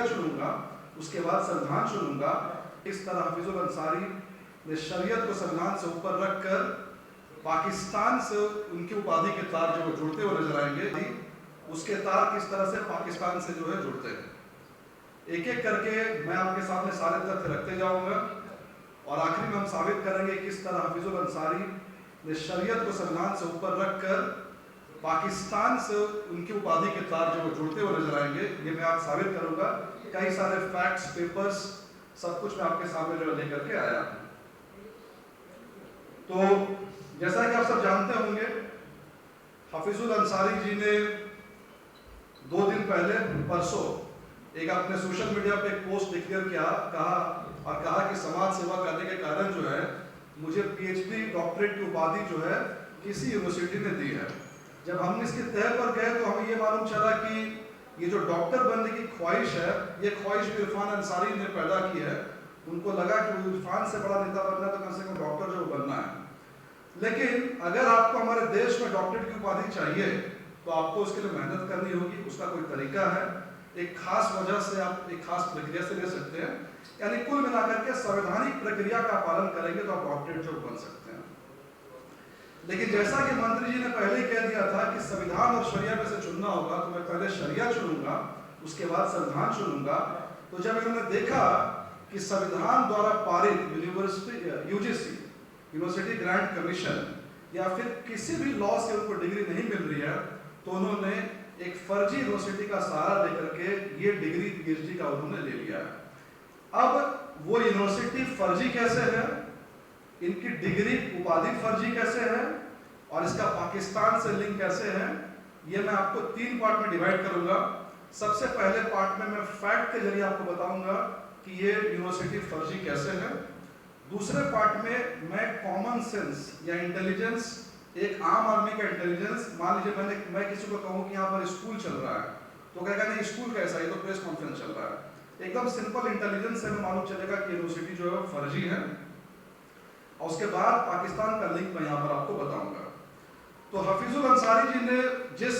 शरिया चुनूंगा, उसके बाद संविधान चुनूंगा। इस तरह हफीजुल अंसारी ने शरीयत को संविधान से ऊपर रखकर पाकिस्तान से उनकी उपाधि के तार जो जुड़ते हुए नजर आएंगे, उसके तार किस तरह से पाकिस्तान से जो है जुड़ते हैं। एक एक करके मैं आपके सामने सारे तथ्य रखते जाऊंगा और आखिरी में हम साबित करेंगे किस तरह हफीजुल अंसारी ने शरीयत को संविधान से ऊपर रखकर पाकिस्तान से उनकी उपाधि के तार जो जुड़ते हुए नजर आएंगे, ये मैं आप साबित करूंगा। कई सारे फैक्ट्स, पेपर्स, सब कुछ मैं आपके सामने जो लेकर के आया हूं। तो जैसा कि आप सब जानते होंगे, हफीजुल अंसारी जी ने 2 दिन पहले, परसों, एक अपने सोशल मीडिया पे एक पोस्ट डिक्लेयर किया, कहा कि समाज सेवा करने के कारण जो है मुझे पीएचडी डॉक्टरेट की उपाधि जो है किसी यूनिवर्सिटी ने दी है। जब हम इसके तह पर गए तो हमें ये मालूम चला कि ये जो डॉक्टर बनने की ख्वाहिश है, ये ख्वाहिश इरफान अंसारी ने पैदा की है। उनको लगा कि इरफान से बड़ा नेता बनना है तो कम से कम डॉक्टर जो बनना है। लेकिन अगर आपको हमारे देश में डॉक्टरेट की उपाधि चाहिए तो आपको उसके लिए मेहनत करनी होगी। उसका कोई तरीका है, एक खास वजह से आप एक खास प्रक्रिया से ले सकते हैं। यानी कुल मिलाकर के संवैधानिक प्रक्रिया का पालन करेंगे तो आप डॉक्टरेट जो बन सकते हैं। लेकिन जैसा कि मंत्री जी ने पहले कह दिया था कि संविधान और शरिया में से चुनना होगा, तो मैं पहले शरिया चुनूंगा, उसके बाद संविधान चुनूंगा। तो जब इन्होंने देखा कि संविधान द्वारा पारित यूजीसी, यूनिवर्सिटी ग्रांट कमीशन, या फिर किसी भी लॉ से उनको डिग्री नहीं मिल रही है, तो उन्होंने एक फर्जी यूनिवर्सिटी का सहारा लेकर के ये डिग्री पीएचडी का उन्होंने ले लिया है। अब वो यूनिवर्सिटी फर्जी कैसे है, इनकी डिग्री उपाधि फर्जी कैसे है, और इसका पाकिस्तान से लिंक कैसे है, ये मैं आपको 3 पार्ट में डिवाइड करूंगा। सबसे पहले पार्ट में मैं फैक्ट के जरिए आपको बताऊंगा कि ये यूनिवर्सिटी फर्जी कैसे है। दूसरे पार्ट में मैं कॉमन सेंस या इंटेलिजेंस, एक आम आदमी का इंटेलिजेंस, मान लीजिए मैं किसी को कहूँ कि यहाँ पर स्कूल चल रहा है, तो कहेगा नहीं स्कूल कैसा, ये तो प्रेस कॉन्फ्रेंस चल रहा है। एकदम सिंपल इंटेलिजेंस से हमें मालूम चलेगा कि यूनिवर्सिटी जो है फर्जी है। और उसके बाद पाकिस्तान का लिंक मैं यहाँ पर आपको बताऊंगा। तो हफीजुल अंसारी जी ने जिस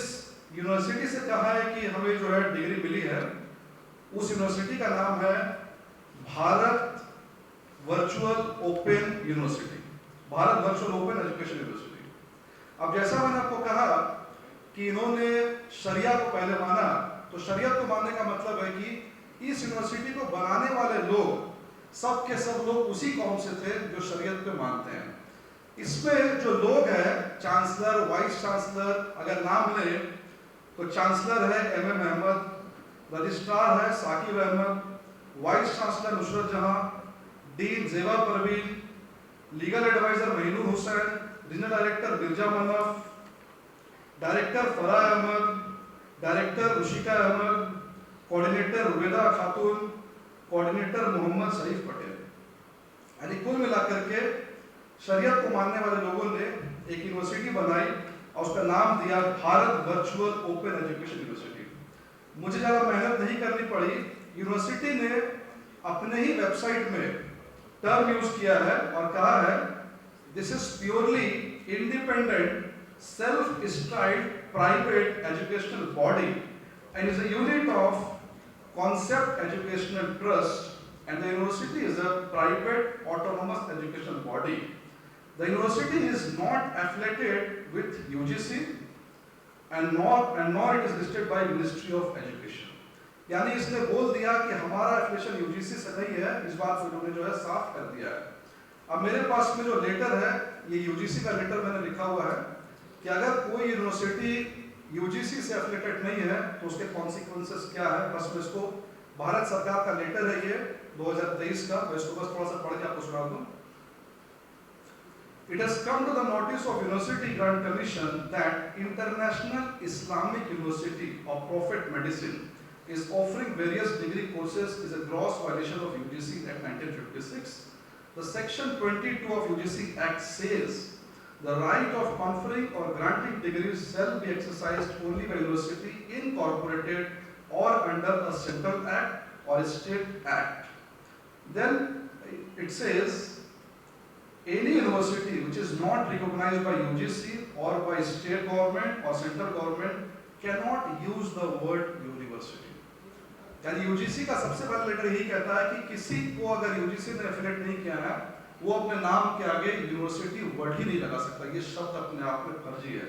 यूनिवर्सिटी से कहा है कि हमें जो है डिग्री मिली है, उस यूनिवर्सिटी का नाम है Bharat virtual open university, Bharat virtual open education university. अब जैसा मैंने आपको कहा कि इन्होंने शरिया को पहले माना, तो शरिया को मानने का मतलब है कि इस यूनिवर्सिटी को बनाने वाले लोग सब के सब लोग उसी कौम से थे जो शरीयत पे मानते हैं। इसमें जो लोग हैं, चांसलर, वाइस चांसलर, अगर नाम ले तो चांसलर है MM अहमद, रजिस्ट्रार है Saqib Ahmed, vice chancellor Nusrat Jahan, dean Zeba Parveen, legal advisor Mahnoor Hussain, regional director Birja Manaf, director Farah Ahmed, director Rushika Ahmed, coordinator Rubeda Khatoon, coordinator Mohammad शरीफ पटेल। यानी कुल मिलाकर के शरीयत को मानने वाले लोगों ने एक यूनिवर्सिटी बनाई और उसका नाम दिया Bharat virtual open education university. मुझे ज़्यादा मेहनत नहीं करनी पड़ी, यूनिवर्सिटी ने अपने ही वेबसाइट में टर्म यूज किया है और कहा है this is purely independent self styled private educational body and is a unit of Concept Educational Trust, and the university is a private autonomous educational body. The university is not affiliated with UGC and nor it is listed by Ministry of Education. यानी इसने बोल दिया कि हमारा affiliation UGC से नहीं है, इस बात को इन्होंने जो है साफ कर दिया है। अब मेरे पास में जो लेटर है, ये यूजीसी का लेटर मैंने लिखा हुआ है कि अगर कोई यूनिवर्सिटी यूजीसी से एफिलिएटेड नहीं है तो उसके कॉन्सिक्वेंसेस क्या है। बस मैं इसको, भारत सरकार का लेटर है ये 2023 का, मैं इसको बस थोड़ा सा पढ़ के आपको सुना दूं। It has come to the notice of University Grant Commission that International Islamic University of Prophet Medicine is offering various degree courses is a gross violation of UGC Act 1956. The Section 22 of UGC Act says the right of conferring or granting degrees shall be exercised only by university incorporated or under a central act or a state act. Then it says any university which is not recognized by UGC or by state government or central government cannot use the word university. यानी UGC का सबसे पहला letter यही कहता है कि किसी को अगर यूजीसी ने एफिलेट नहीं किया है वो अपने नाम के आगे यूनिवर्सिटी वर्ड ही नहीं लगा सकता। ये शब्द अपने आप में फर्जी है।